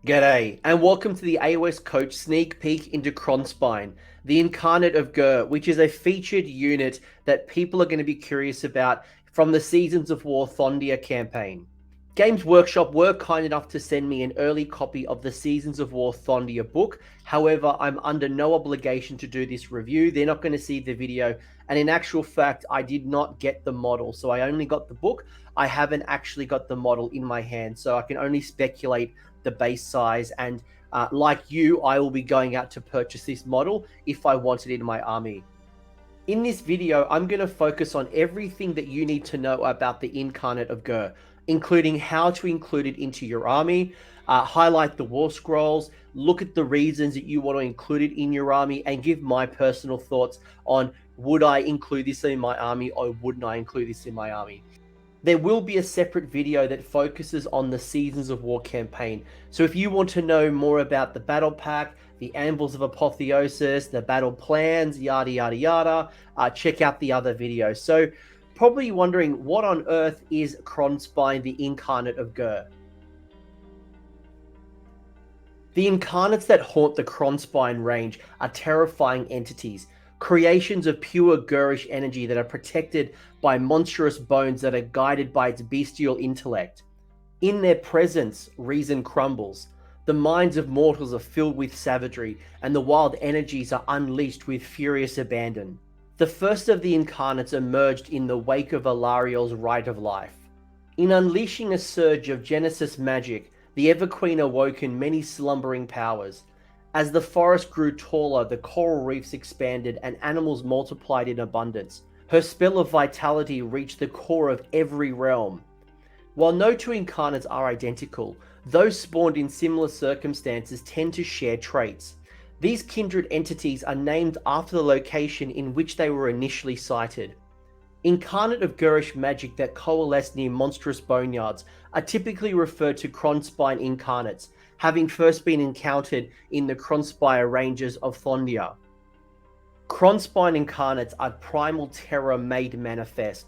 G'day, and welcome to the AOS Coach sneak peek into Krondspine, the Incarnate of Ghur, which is a featured unit that people are going to be curious about from the Seasons of War Thondia campaign. Games Workshop were kind enough to send me an early copy of the Seasons of War Thondia book. However, I'm under no obligation to do this review. They're not going to see the video, and in actual fact, I did not get the model, so I only got the book. I haven't actually got the model in my hand, so I can only speculate the base size, and like you, I will be going out to purchase this model if I want it in my army. In this video, I'm going to focus on everything that you need to know about the Incarnate of Ghur, including how to include it into your army, highlight the war scrolls, look at the reasons that you want to include it in your army, and give my personal thoughts on would I include this in my army or wouldn't I include this in my army. There will be a separate video that focuses on the Seasons of War campaign. So if you want to know more about the battle pack, the Anvils of Apotheosis, the battle plans, yada, yada, yada, check out the other videos. So probably wondering, what on earth is Krondspine, the Incarnate of Ghur? The Incarnates that haunt the Krondspine range are terrifying entities, creations of pure Ghurish energy that are protected by monstrous bones that are guided by its bestial intellect. In their presence, reason crumbles. The minds of mortals are filled with savagery, and the wild energies are unleashed with furious abandon. The first of the Incarnates emerged in the wake of Alariel's Rite of Life. In unleashing a surge of Genesis magic, the Everqueen awoken many slumbering powers. As the forest grew taller, the coral reefs expanded and animals multiplied in abundance. Her spell of vitality reached the core of every realm. While no two incarnates are identical, those spawned in similar circumstances tend to share traits. These kindred entities are named after the location in which they were initially sighted. Incarnate of Ghurish magic that coalesce near monstrous boneyards are typically referred to Krondspine Incarnates, having first been encountered in the Krondspire ranges of Thondia. Krondspine Incarnates are primal terror made manifest.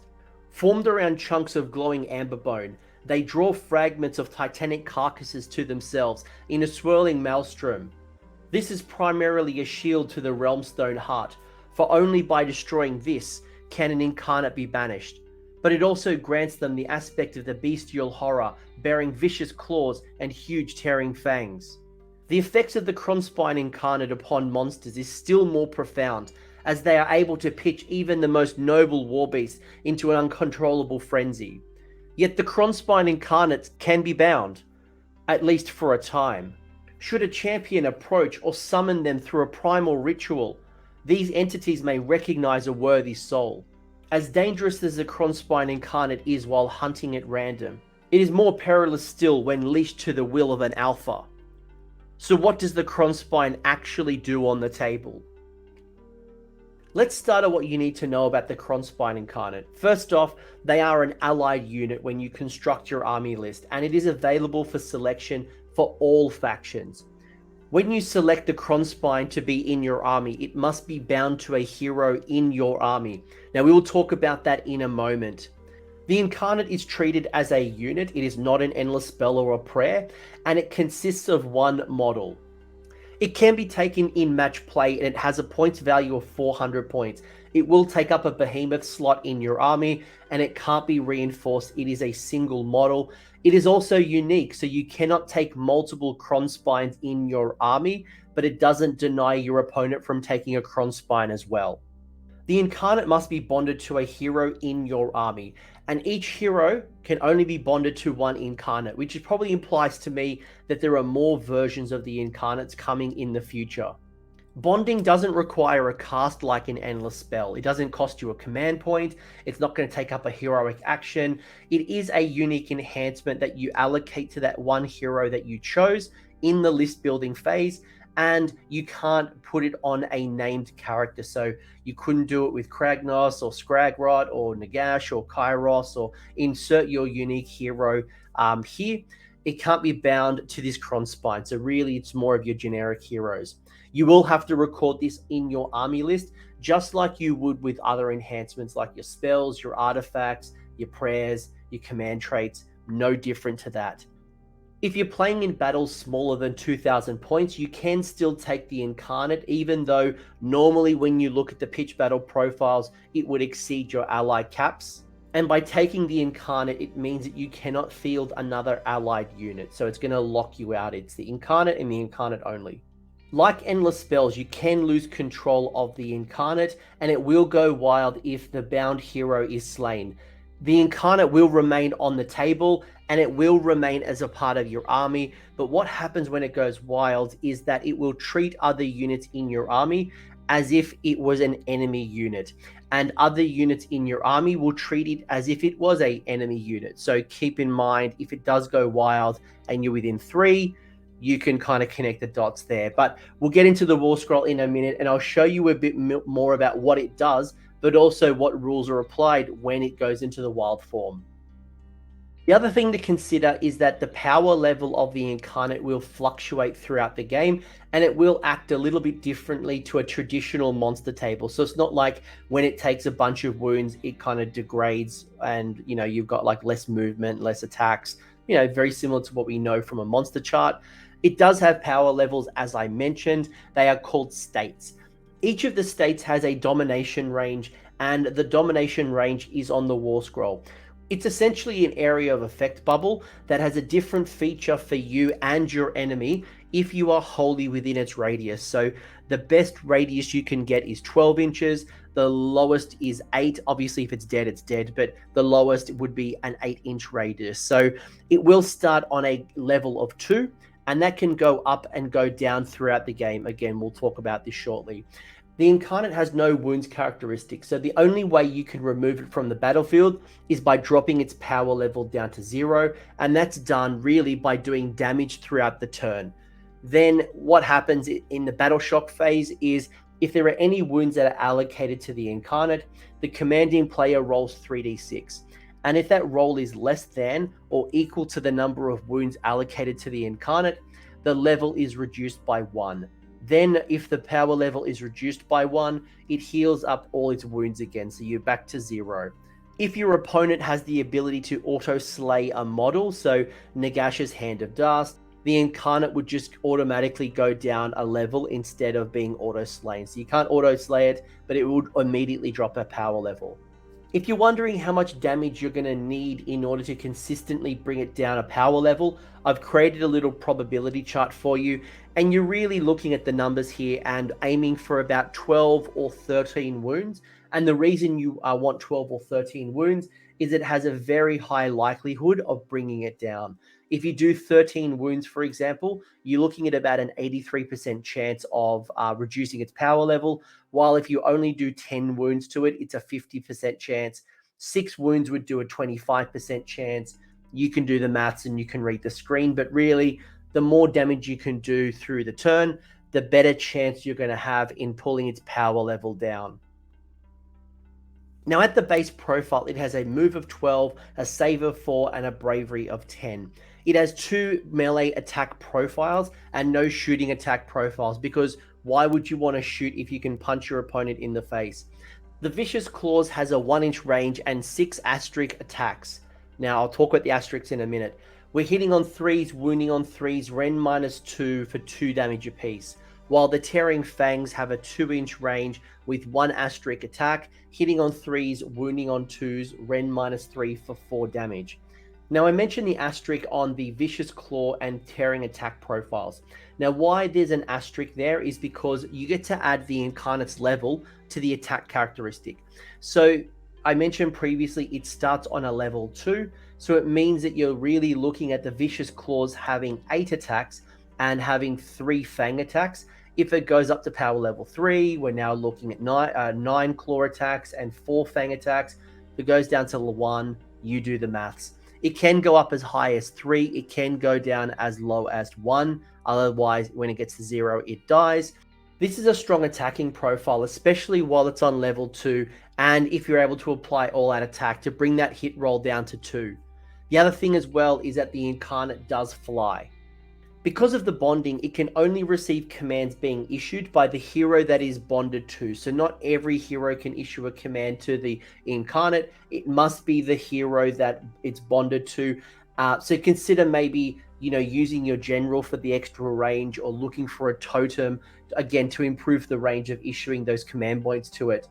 Formed around chunks of glowing amber bone, they draw fragments of titanic carcasses to themselves in a swirling maelstrom. This is primarily a shield to the Realmstone heart, for only by destroying this can an incarnate be banished. But it also grants them the aspect of the bestial horror, bearing vicious claws and huge tearing fangs. The effects of the Krondspine Incarnate upon monsters is still more profound, as they are able to pitch even the most noble warbeasts into an uncontrollable frenzy. Yet the Krondspine Incarnates can be bound, at least for a time. Should a champion approach or summon them through a primal ritual, these entities may recognize a worthy soul. As dangerous as the Krondspine Incarnate is while hunting at random, it is more perilous still when leashed to the will of an alpha. So what does the Krondspine actually do on the table? Let's start at what you need to know about the Krondspine Incarnate. First off, they are an allied unit when you construct your army list, and it is available for selection for all factions. When you select the Krondspine to be in your army, it must be bound to a hero in your army. Now, we will talk about that in a moment. The Incarnate is treated as a unit. It is not an endless spell or a prayer, and it consists of one model. It can be taken in match play, and it has a points value of 400 points. It will take up a behemoth slot in your army, and it can't be reinforced. It is a single model. It is also unique, so you cannot take multiple Krondspines in your army, but it doesn't deny your opponent from taking a Krondspine as well. The Incarnate must be bonded to a hero in your army, and each hero can only be bonded to one Incarnate, which probably implies to me that there are more versions of the Incarnates coming in the future. Bonding doesn't require a cast like an endless spell. It doesn't cost you a command point. It's not going to take up a heroic action. It is a unique enhancement that you allocate to that one hero that you chose in the list building phase, and you can't put it on a named character. So you couldn't do it with Kragnos or Scragrot or Nagash or Kairos, or insert your unique hero here. It can't be bound to this Krondspine. So really, it's more of your generic heroes. You will have to record this in your army list, just like you would with other enhancements like your spells, your artifacts, your prayers, your command traits. No different to that. If you're playing in battles smaller than 2,000 points, you can still take the Incarnate, even though normally when you look at the pitch battle profiles, it would exceed your ally caps. And by taking the Incarnate, it means that you cannot field another allied unit. So it's going to lock you out. It's the Incarnate and the Incarnate only. Like endless spells, you can lose control of the Incarnate, and it will go wild if the bound hero is slain. The Incarnate will remain on the table, and it will remain as a part of your army, but what happens when it goes wild is that it will treat other units in your army as if it was an enemy unit, and other units in your army will treat it as if it was an enemy unit. So keep in mind, if it does go wild and you're within 3, you can kind of connect the dots there. But we'll get into the Warscroll in a minute, and I'll show you a bit more about what it does, but also what rules are applied when it goes into the wild form. The other thing to consider is that the power level of the Incarnate will fluctuate throughout the game, and it will act a little bit differently to a traditional monster table. So it's not like when it takes a bunch of wounds, it kind of degrades and, you know, you've got like less movement, less attacks, you know, very similar to what we know from a monster chart. It does have power levels, as I mentioned. They are called states. Each of the states has a domination range, and the domination range is on the Warscroll. It's essentially an area of effect bubble that has a different feature for you and your enemy if you are wholly within its radius. So the best radius you can get is 12 inches. The lowest is 8. Obviously, if it's dead, it's dead, but the lowest would be an 8-inch radius. So it will start on a level of 2, and that can go up and go down throughout the game. Again, we'll talk about this shortly. The Incarnate has no wounds characteristic, so the only way you can remove it from the battlefield is by dropping its power level down to 0, and that's done really by doing damage throughout the turn. Then what happens in the battle shock phase is if there are any wounds that are allocated to the Incarnate, the commanding player rolls 3d6. And if that roll is less than or equal to the number of wounds allocated to the Incarnate, the level is reduced by 1. Then if the power level is reduced by 1, it heals up all its wounds again, so you're back to 0. If your opponent has the ability to auto-slay a model, so Nagash's Hand of Dust, the Incarnate would just automatically go down a level instead of being auto-slain. So you can't auto-slay it, but it would immediately drop a power level. If you're wondering how much damage you're going to need in order to consistently bring it down a power level, I've created a little probability chart for you, and you're really looking at the numbers here and aiming for about 12 or 13 wounds. And the reason you want 12 or 13 wounds is it has a very high likelihood of bringing it down. If you do 13 wounds, for example, you're looking at about an 83% chance of reducing its power level, while if you only do 10 wounds to it, it's a 50% chance. 6 wounds would do a 25% chance. You can do the maths and you can read the screen, but really, the more damage you can do through the turn, the better chance you're going to have in pulling its power level down. Now at the base profile, it has a move of 12, a save of 4, and a bravery of 10. It has 2 melee attack profiles and no shooting attack profiles, because why would you want to shoot if you can punch your opponent in the face? The Vicious Claws has a 1-inch range and 6 asterisk attacks. Now I'll talk about the asterisks in a minute. We're hitting on 3s, wounding on 3s, Ren -2 for 2 damage apiece, while the Tearing Fangs have a 2-inch range with 1 asterisk attack, hitting on 3s, wounding on 2s, Ren -3 for 4 damage. Now I mentioned the asterisk on the Vicious Claw and Tearing attack profiles. Now why there's an asterisk there is because you get to add the Incarnate's level to the attack characteristic. So I mentioned previously it starts on a level 2, so it means that you're really looking at the Vicious Claws having 8 attacks and having 3 Fang attacks. If it goes up to power level 3, we're now looking at 9 Claw attacks and 4 Fang attacks. If it goes down to 1, you do the maths. It can go up as high as 3, it can go down as low as 1, otherwise when it gets to 0 it dies. This is a strong attacking profile, especially while it's on level 2, and if you're able to apply all-out attack to bring that hit roll down to 2. The other thing as well is that the Incarnate does fly. Because of the bonding, it can only receive commands being issued by the hero that is bonded to. So not every hero can issue a command to the Incarnate. It must be the hero that it's bonded to. So consider maybe using your general for the extra range, or looking for a totem, again, to improve the range of issuing those command points to it.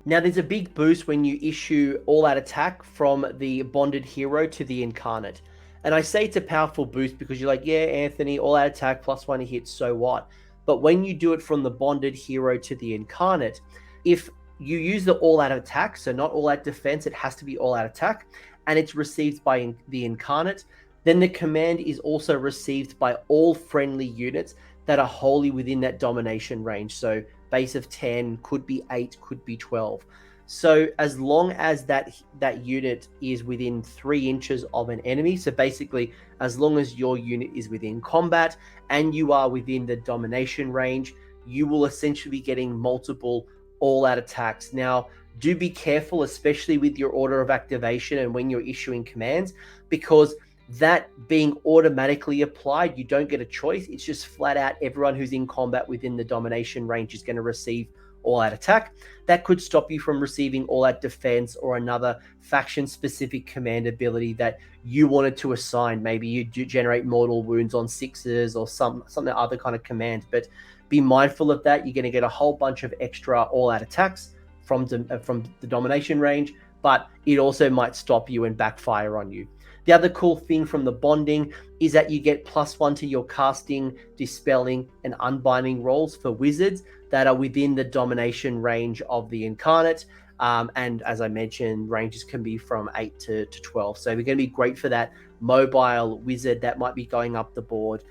Now, there's a big boost when you issue all-out attack from the bonded hero to the Incarnate. And I say it's a powerful boost because you're like, yeah, Anthony, all-out attack, +1 to hit, so what? But when you do it from the bonded hero to the Incarnate, if you use the all-out attack, so not all-out defense, it has to be all-out attack, and it's received by the Incarnate, then the command is also received by all friendly units that are wholly within that domination range. So base of 10, could be 8, could be 12. So as long as that unit is within 3 inches of an enemy, so basically as long as your unit is within combat and you are within the domination range, you will essentially be getting multiple all-out attacks. Now, do be careful, especially with your order of activation and when you're issuing commands, because that being automatically applied, you don't get a choice. It's just flat out everyone who's in combat within the domination range is going to receive all-out attack. That could stop you from receiving all-out defense or another faction-specific command ability that you wanted to assign. Maybe you do generate mortal wounds on 6s or some other kind of command. But be mindful of that. You're going to get a whole bunch of extra all-out attacks from the domination range, but it also might stop you and backfire on you. The other cool thing from the bonding is that you get +1 to your casting, dispelling, and unbinding rolls for wizards that are within the domination range of the Incarnate. And as I mentioned, ranges can be from 8 to 12. So we're going to be great for that mobile wizard that might be going up the board.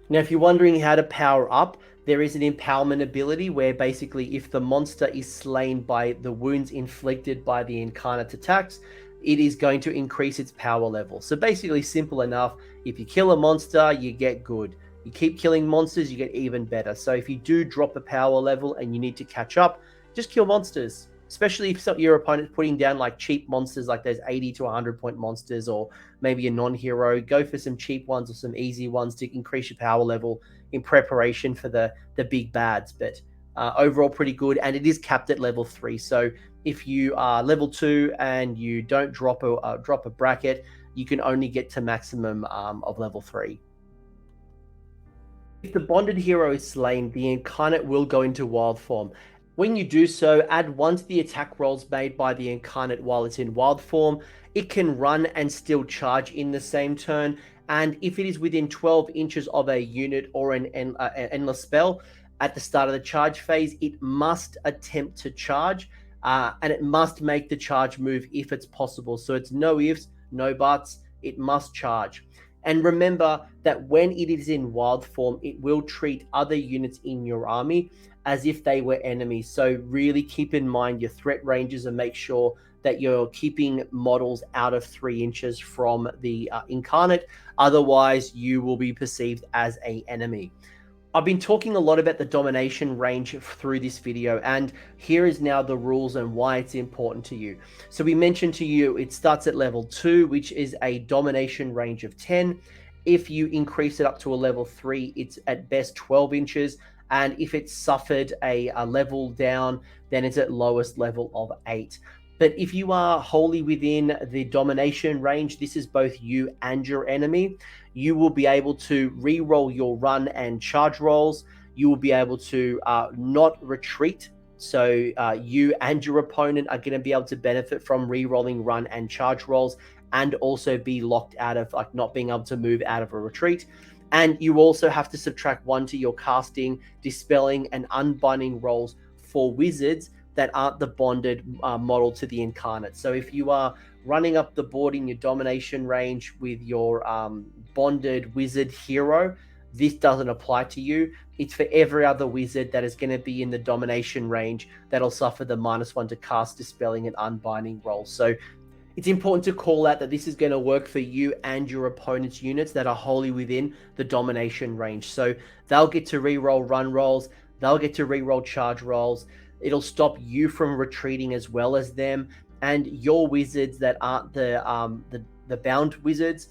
Now, if you're wondering how to power up, there is an empowerment ability where basically if the monster is slain by the wounds inflicted by the Incarnate attacks, it is going to increase its power level. So basically simple enough. If you kill a monster, you get good. You keep killing monsters, you get even better. So if you do drop a power level and you need to catch up, just kill monsters. Especially if your opponent's putting down like cheap monsters, like those 80 to 100 point monsters, or maybe a non-hero, go for some cheap ones or some easy ones to increase your power level in preparation for the big bads. But overall pretty good, and it is capped at level 3. So if you are level 2 and you don't drop a bracket, you can only get to maximum of level 3. If the bonded hero is slain, the Incarnate will go into wild form. When you do so, add 1 to the attack rolls made by the Incarnate while it's in wild form. It can run and still charge in the same turn, and if it is within 12 inches of a unit or an endless spell at the start of the charge phase, it must attempt to charge, and it must make the charge move if it's possible. So it's no ifs, no buts, it must charge. And remember that when it is in wild form, it will treat other units in your army as if they were enemies. So really keep in mind your threat ranges and make sure that you're keeping models out of 3 inches from the Incarnate. Otherwise, you will be perceived as an enemy. I've been talking a lot about the domination range through this video, and here is now the rules and why it's important to you. So we mentioned to you it starts at level 2, which is a domination range of 10. If you increase it up to a level 3, it's at best 12 inches. And if it's suffered a level down, then it's at lowest level of 8. But if you are wholly within the domination range, this is both you and your enemy. You will be able to re-roll your run and charge rolls. You will be able to not retreat. So you and your opponent are going to be able to benefit from re-rolling run and charge rolls, and also be locked out of like not being able to move out of a retreat. And you also have to subtract 1 to your casting, dispelling, and unbinding rolls for wizards that aren't the bonded model to the Incarnate. So if you are running up the board in your domination range with your bonded wizard hero, this doesn't apply to you. It's for every other wizard that is going to be in the domination range that'll suffer the -1 to cast, dispelling, and unbinding rolls. So it's important to call out that this is going to work for you and your opponent's units that are wholly within the domination range. So they'll get to re-roll run rolls, they'll get to re-roll charge rolls. It'll stop you from retreating as well as them, and your wizards that aren't the bound wizards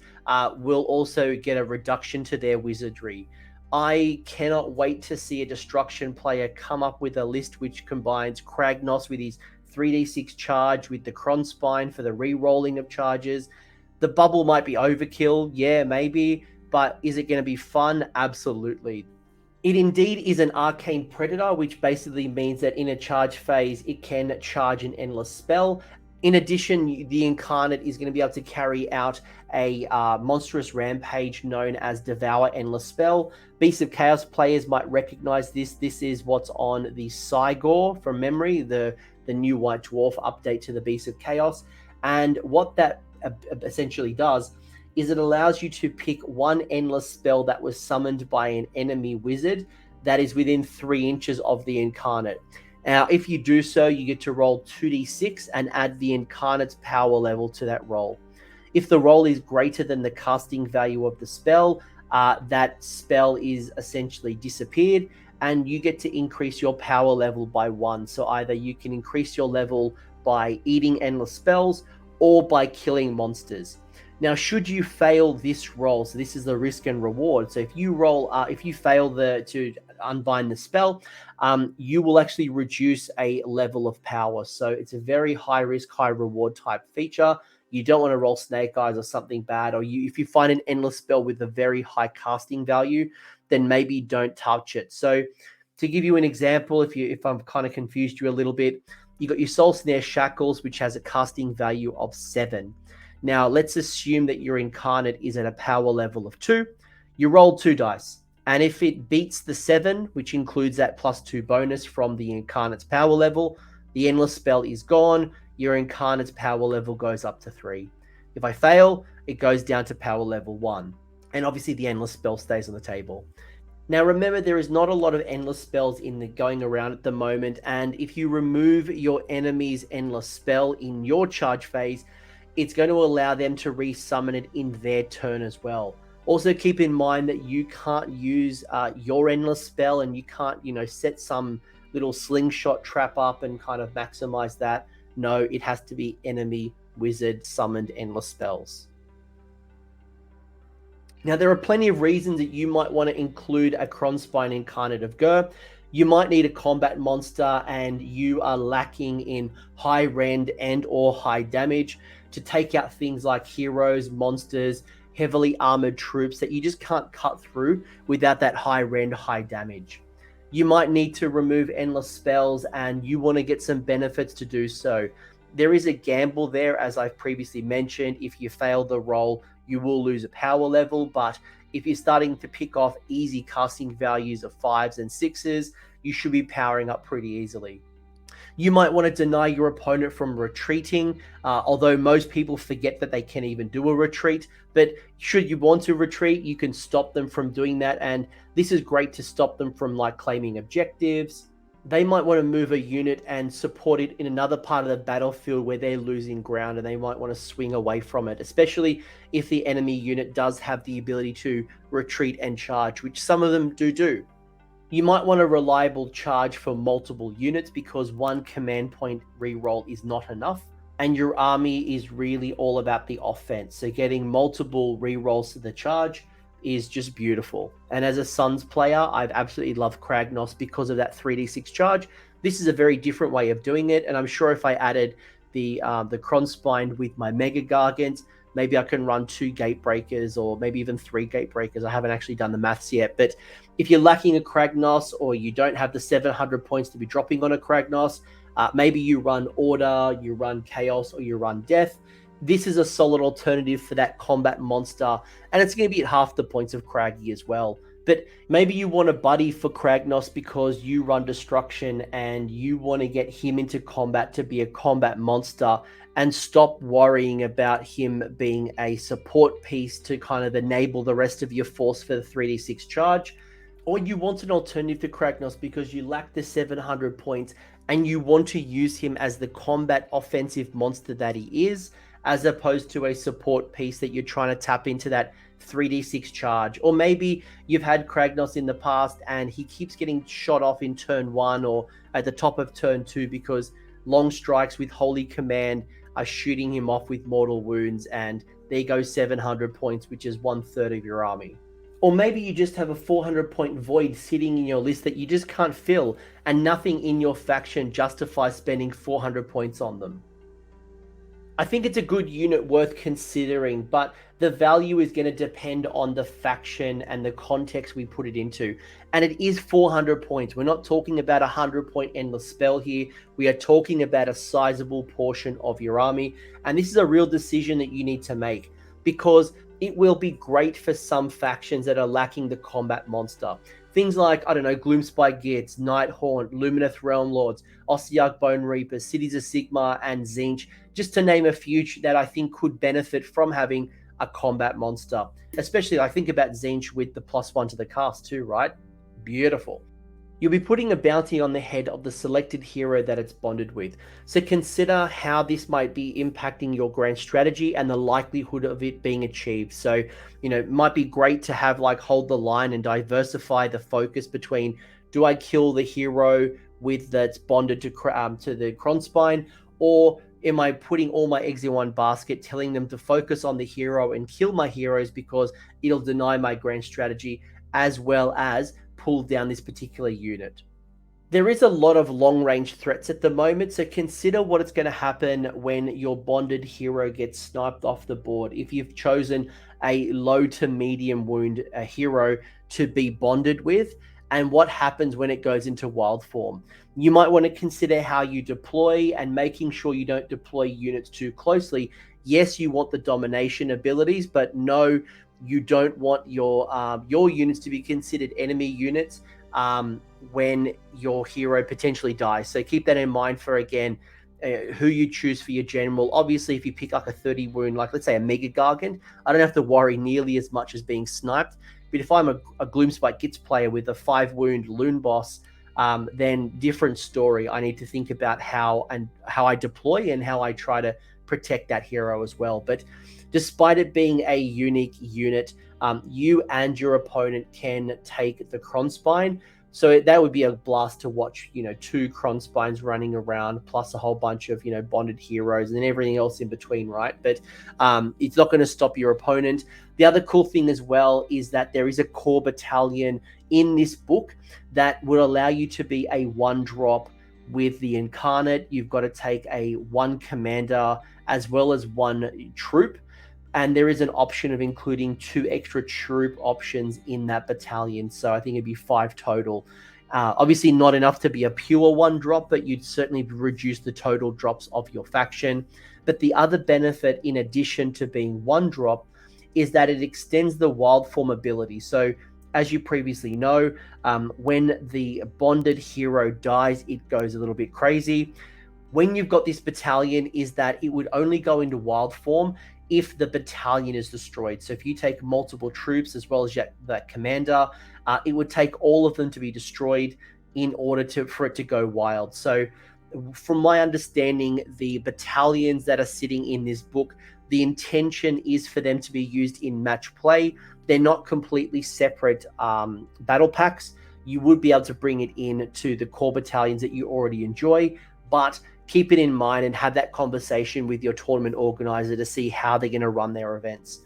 will also get a reduction to their wizardry. I cannot wait to see a destruction player come up with a list which combines Kragnos with his 3d6 charge with the Krondspine for the re-rolling of charges. The bubble might be overkill, yeah, maybe, but is it going to be fun? Absolutely. It indeed is an arcane predator, which basically means that in a charge phase, it can charge an endless spell. In addition, the Incarnate is going to be able to carry out a monstrous rampage known as Devour Endless Spell. Beasts of Chaos players might recognize this. This is what's on the Cygor from memory, the new White Dwarf update to the Beasts of Chaos. And what that essentially does is it allows you to pick one endless spell that was summoned by an enemy wizard that is within 3 inches of the Incarnate. Now, if you do so, you get to roll 2d6 and add the Incarnate's power level to that roll. If the roll is greater than the casting value of the spell, that spell is essentially disappeared, and you get to increase your power level by 1. So either you can increase your level by eating endless spells or by killing monsters. Now, should you fail this roll, so this is the risk and reward. So if you roll, if you fail to unbind the spell, you will actually reduce a level of power. So it's a very high risk, high reward type feature. You don't want to roll snake eyes or something bad, or if you find an endless spell with a very high casting value, then maybe don't touch it. So to give you an example, if I'm kind of confused you a little bit, you got your Soul Snare Shackles, which has a casting value of 7. Now, let's assume that your Incarnate is at a power level of 2. You roll 2 dice. And if it beats the 7, which includes that +2 bonus from the Incarnate's power level, the endless spell is gone. Your Incarnate's power level goes up to 3. If I fail, it goes down to power level 1. And obviously the endless spell stays on the table. Now, remember, there is not a lot of endless spells going around at the moment. And if you remove your enemy's endless spell in your charge phase, it's going to allow them to resummon it in their turn as well. Also, keep in mind that you can't use your endless spell, and you can't, set some little slingshot trap up and kind of maximize that. No, it has to be enemy wizard summoned endless spells. Now, there are plenty of reasons that you might want to include a Krondspine Incarnate of Ghur. You might need a combat monster and you are lacking in high rend and or high damage to take out things like heroes, monsters, heavily armored troops that you just can't cut through without that high rend, high damage. You might need to remove endless spells and you want to get some benefits to do so. There is a gamble there, as I've previously mentioned. If you fail the roll, you will lose a power level, but if you're starting to pick off easy casting values of 5s and 6s, you should be powering up pretty easily. You might want to deny your opponent from retreating, although most people forget that they can even do a retreat. But should you want to retreat, you can stop them from doing that, and this is great to stop them from claiming objectives. They might want to move a unit and support it in another part of the battlefield where they're losing ground, and they might want to swing away from it, especially if the enemy unit does have the ability to retreat and charge, which some of them do. You might want a reliable charge for multiple units because one command point reroll is not enough, and your army is really all about the offense. So getting multiple rerolls to the charge is just beautiful. And as a Suns player, I've absolutely loved Kragnos because of that 3d6 charge. This is a very different way of doing it, and I'm sure if I added the Krondspine with my Mega Gargant, maybe I can run 2 Gatebreakers or maybe even 3 Gatebreakers. I haven't actually done the maths yet, but if you're lacking a Kragnos or you don't have the 700 points to be dropping on a Kragnos, maybe you run Order, you run Chaos, or you run Death. This is a solid alternative for that combat monster, and it's going to be at half the points of Craggy as well. But maybe you want a buddy for Kragnos because you run Destruction and you want to get him into combat to be a combat monster and stop worrying about him being a support piece to kind of enable the rest of your force for the 3d6 charge. Or you want an alternative to Kragnos because you lack the 700 points and you want to use him as the combat offensive monster that he is, as opposed to a support piece that you're trying to tap into that 3d6 charge. Or maybe you've had Kragnos in the past and he keeps getting shot off in turn 1 or at the top of turn 2 because long strikes with Holy Command are shooting him off with mortal wounds, and there goes 700 points, which is 1/3 of your army. Or maybe you just have a 400-point void sitting in your list that you just can't fill, and nothing in your faction justifies spending 400 points on them. I think it's a good unit worth considering, but the value is going to depend on the faction and the context we put it into. And it is 400 points. We're not talking about a 100-point endless spell here. We are talking about a sizable portion of your army. And this is a real decision that you need to make, because it will be great for some factions that are lacking the combat monster. Things like, I don't know, Gloomspite Gits, Nighthaunt, Lumineth Realm Lords, Ossiarch Bone Reapers, Cities of Sigmar, and Tzeentch, just to name a few that I think could benefit from having a combat monster. Especially, I think about Tzeentch with the +1 to the cast too, right? Beautiful. You'll be putting a bounty on the head of the selected hero that it's bonded with. So consider how this might be impacting your grand strategy and the likelihood of it being achieved. So, it might be great to have hold the line and diversify the focus between, do I kill the hero that's bonded to the Krondspine, or am I putting all my eggs in one basket, telling them to focus on the hero and kill my heroes because it'll deny my grand strategy, as well as pull down this particular unit. There is a lot of long-range threats at the moment, so consider what it's going to happen when your bonded hero gets sniped off the board. If you've chosen a low to medium wound hero to be bonded with, and what happens when it goes into wild form. You might want to consider how you deploy and making sure you don't deploy units too closely. Yes, you want the domination abilities, but no, you don't want your units to be considered enemy units when your hero potentially dies. So keep that in mind for, again, who you choose for your general. Obviously, if you pick a 30 wound, let's say a Mega Gargant, I don't have to worry nearly as much as being sniped. But if I'm a Gloomspite Gits player with a 5 wound Loon Boss, then different story. I need to think about how I deploy and how I try to protect that hero as well. But despite it being a unique unit, you and your opponent can take the Krondspine. So that would be a blast to watch, 2 Krondspines running around, plus a whole bunch of, bonded heroes and everything else in between, right? But it's not going to stop your opponent. The other cool thing as well is that there is a core battalion in this book that would allow you to be a 1-drop with the Incarnate. You've got to take a 1 commander as well as 1 troop. And there is an option of including 2 extra troop options in that battalion. So I think it'd be 5 total. Obviously not enough to be a pure 1-drop, but you'd certainly reduce the total drops of your faction. But the other benefit, in addition to being 1-drop, is that it extends the wild form ability. So as you previously know, when the bonded hero dies, it goes a little bit crazy. When you've got this battalion, is that it would only go into wild form if the battalion is destroyed. So if you take multiple troops as well as that commander, it would take all of them to be destroyed in order for it to go wild. So from my understanding, the battalions that are sitting in this book, the intention is for them to be used in match play. They're not completely separate battle packs. You would be able to bring it in to the core battalions that you already enjoy, but keep it in mind and have that conversation with your tournament organizer to see how they're going to run their events.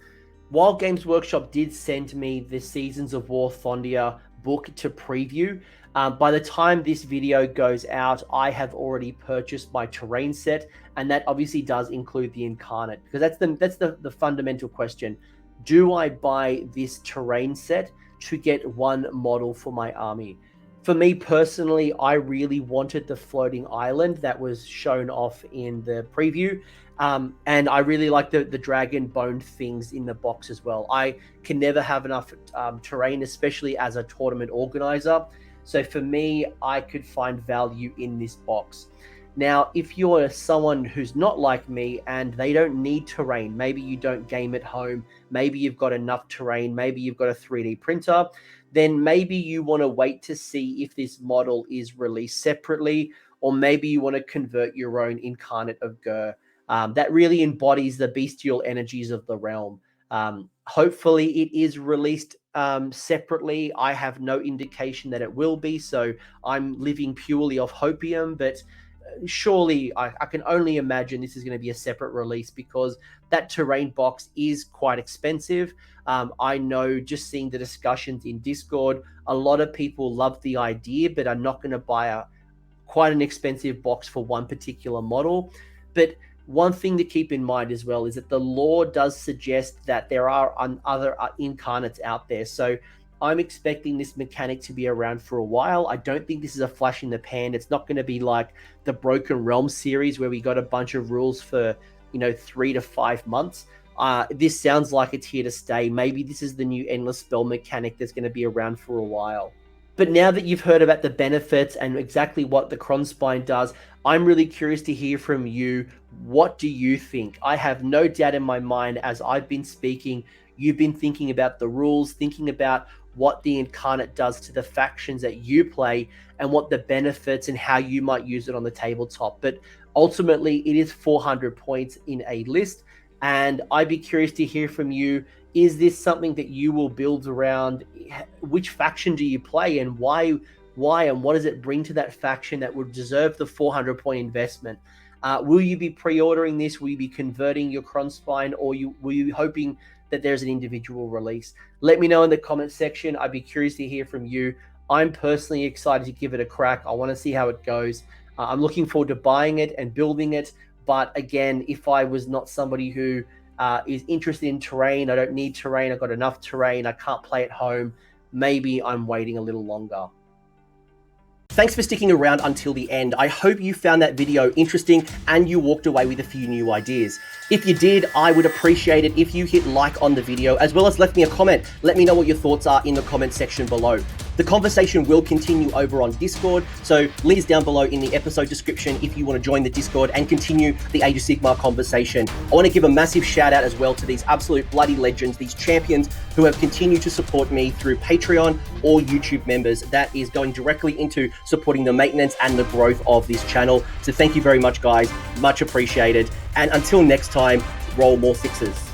While Games Workshop did send me the Seasons of War Thondia book to preview, by the time this video goes out, I have already purchased my terrain set, and that obviously does include the Incarnate, because that's the fundamental question. Do I buy this terrain set to get 1 model for my army? For me personally, I really wanted the floating island that was shown off in the preview. And I really like the dragon bone things in the box as well. I can never have enough terrain, especially as a tournament organizer. So for me, I could find value in this box. Now, if you're someone who's not like me and they don't need terrain, maybe you don't game at home, maybe you've got enough terrain, maybe you've got a 3D printer, then maybe you want to wait to see if this model is released separately, or maybe you want to convert your own Incarnate of Ghur. That really embodies the bestial energies of the realm. Hopefully it is released separately. I have no indication that it will be, so I'm living purely off hopium, but surely I can only imagine this is going to be a separate release, because that terrain box is quite expensive. I know, just seeing the discussions in Discord, a lot of people love the idea but are not going to buy quite an expensive box for one particular model. But one thing to keep in mind as well is that the lore does suggest that there are other incarnates out there. So I'm expecting this mechanic to be around for a while. I don't think this is a flash in the pan. It's not going to be like the Broken Realm series where we got a bunch of rules for, 3 to 5 months. This sounds like it's here to stay. Maybe this is the new endless spell mechanic that's going to be around for a while. But now that you've heard about the benefits and exactly what the Krondspine does, I'm really curious to hear from you. What do you think? I have no doubt in my mind, as I've been speaking, you've been thinking about the rules, thinking about what the Incarnate does to the factions that you play and what the benefits and how you might use it on the tabletop. But ultimately, it is 400 points in a list. And I'd be curious to hear from you. Is this something that you will build around? Which faction do you play and why, and what does it bring to that faction that would deserve the 400-point investment? Will you be pre-ordering this? Will you be converting your Krondspine, or will you hoping that there's an individual release? Let me know in the comment section. I'd be curious to hear from you. I'm personally excited to give it a crack. I want to see how it goes. I'm looking forward to buying it and building it. But again, if I was not somebody who is interested in terrain, I don't need terrain, I've got enough terrain, I can't play at home, maybe I'm waiting a little longer. Thanks for sticking around until the end. I hope you found that video interesting and you walked away with a few new ideas. If you did, I would appreciate it if you hit like on the video, as well as left me a comment. Let me know what your thoughts are in the comment section below. The conversation will continue over on Discord, so link is down below in the episode description if you want to join the Discord and continue the Age of Sigmar conversation. I want to give a massive shout out as well to these absolute bloody legends, these champions who have continued to support me through Patreon or YouTube members. That is going directly into supporting the maintenance and the growth of this channel. So thank you very much, guys. Much appreciated. And until next time, roll more sixes.